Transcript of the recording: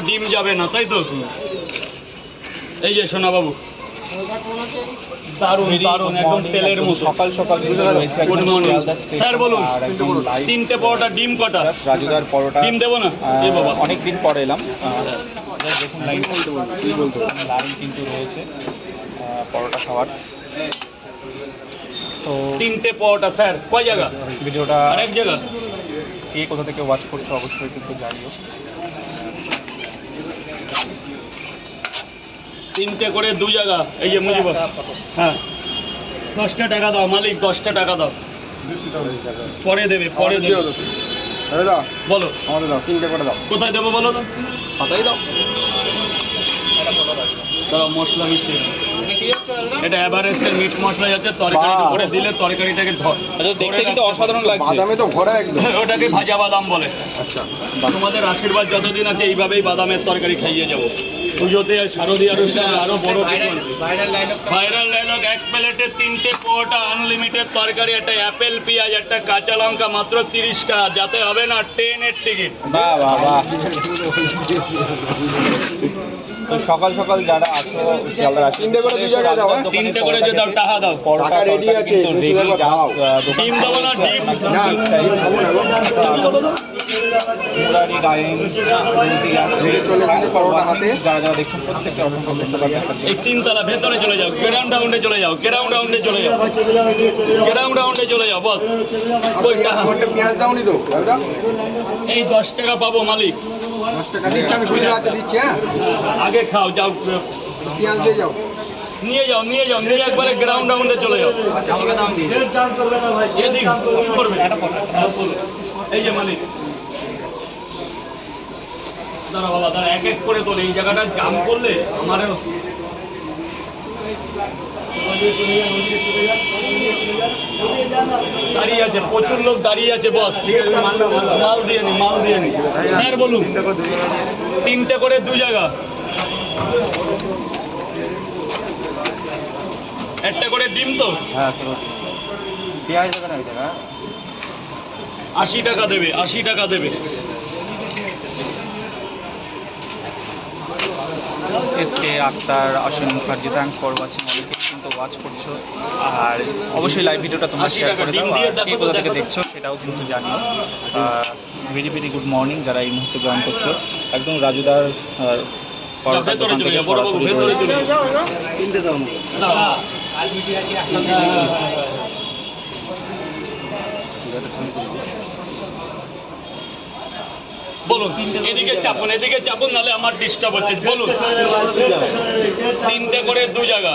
ডিম যাবে না, তাই তো? এই যে সোনা বাবু, দারুণ দারুণ, একদম তেলের মতো। সকাল সকাল রয়েছে একদম শিয়ালদা স্টেশন। স্যার বলুন, আর একদম লাইভ তিনটে পরোটা, ডিম কটা? রাজুদার পরোটা। ডিম দেবো না? এ বাবা, অনেকদিন পরে এলাম। দেখুন লাইন লাইন কিন্তু রয়েছে পরোটা খাওয়ার। তো তিনটে পরোটা স্যার, কয় জায়গা? ভিডিওটা আরেক জায়গা। কে কোথা থেকে ওয়াচ করছো অবশ্যই কিন্তু জানিও। তিনটে করে দু জায়গা। এই যে মুজিব, হ্যাঁ 10টা টাকা দাও মালিক, 10টা টাকা দাও। পরে দেবে, পরে দেবে। বলো, আমাদের দাও, তিনটে করে দাও। কোথায় দেবো বলো তো? পাতাই দাও। দাও মশলা মিশিয়ে। এটা এভারেস্টের মিট মশলা যাচ্ছে, তরকারির উপরে দিলে তরকারিটাকে দেখতে কিন্তু অসাধারণ লাগছে। বাদামে তো ভরা একদম। ওটাকে ভাজা বাদাম বলে। আচ্ছা, তোমাদের আশীর্বাদ যতদিন আছে এইভাবেই বাদামের তরকারি খাইয়ে যাবো। পুজোতে শারদীয় অনুষ্ঠানে আরো বড় ভাইরাল ডায়লগ। এক প্লেটে 3টে পরোটা, আনলিমিটেড তরকারি, একটা অ্যাপেল পেঁয়াজ, একটা কাঁচা লঙ্কা, মাত্র 30 টাকা। যাতে হবে না ট্রেনের টিকিট। বাহ বাহ বাহ। তো সকাল সকাল যারা আছো শিয়ালদার আসো, তিনটে করে দু জায়গায় দাও, হ্যাঁ? তিনটে করে যে দাও, টাকা দাও। পরোটা টাকা ready আছে, কিন্তু তুমি ready, দেখো, দাও। just, ডিম দেবো না? ডিম না, ডিম খাবো না গো। মুরারি গায়েন রেখে চলে এসেছে পরোটা হাতে। যারা যারা দেখছেন প্রত্যেককে অসংখ্য ধন্যবাদ দেখার জন্য। এই তিনতলা ভেতরে চলে যাও, গ্রাউন্ড রাউন্ডে চলে যাও, গ্রাউন্ড রাউন্ডে চলে যাও, গ্রাউন্ড রাউন্ডে চলে যাও। বস ওই টাকা। আমারটা পেঁয়াজ দাওনি তো, দাদা? এই 10 টাকা পাবো মালিক। 10 টাকা দিচ্ছি, আমি গুজরাটে দিচ্ছি, হ্যাঁ? আগে খাও, যাও পেঁয়াজ দিয়ে যাও। নিয়ে যাও, নিয়ে যাও, নিয়ে একবারে গ্রাউন্ড রাউন্ডে চলে যাও। এদিক কি করবে? এই যে মালিক, দাঁড়া বাবা, দাঁড়া, এক এক করে তোলে। এই জায়গাটা জাম করলে আমারও দাঁড়িয়ে আছে, প্রচুর লোক দাঁড়িয়ে আছে। বস মাল দিয়ে নি, মাল দিয়ে নি। স্যার বলুন, তিনটে করে দু জায়গা, একটা করে ডিম তো। হ্যাঁ, পেঁয়াজ দেবে না? ওই জায়গা 80 টাকা দেবে, 80 টাকা দেবে। S K Akhtar, Asim Mukherjee, thanks for watching. অনেকে কিন্তু ওয়াচ করছো, আর অবশ্যই লাইভ ভিডিওটা তোমরা 80 শেয়ার টাকা করে ডিম দাও। দিয়ে আর দেখো কে তো, কোথা থেকে দেখো তো। দেখছো সেটাও কিন্তু জানিও। ভেরি ভেরি গুড মর্নিং যারা এই মুহূর্তে জয়েন করছো। একদম রাজুদার পরোটার ভেতরে দোকান চলে থেকে যাও, বড় বাবু সরাসরি ভেতরে রয়েছে। চলে যাও। তিনটে দাও না। দাঁড়া। বলুন, এদিকে চাপুন, এদিকে চাপুন, নাহলে আমার ডিস্টার্ব হচ্ছে। বলুন, তিনটে করে দু জায়গা।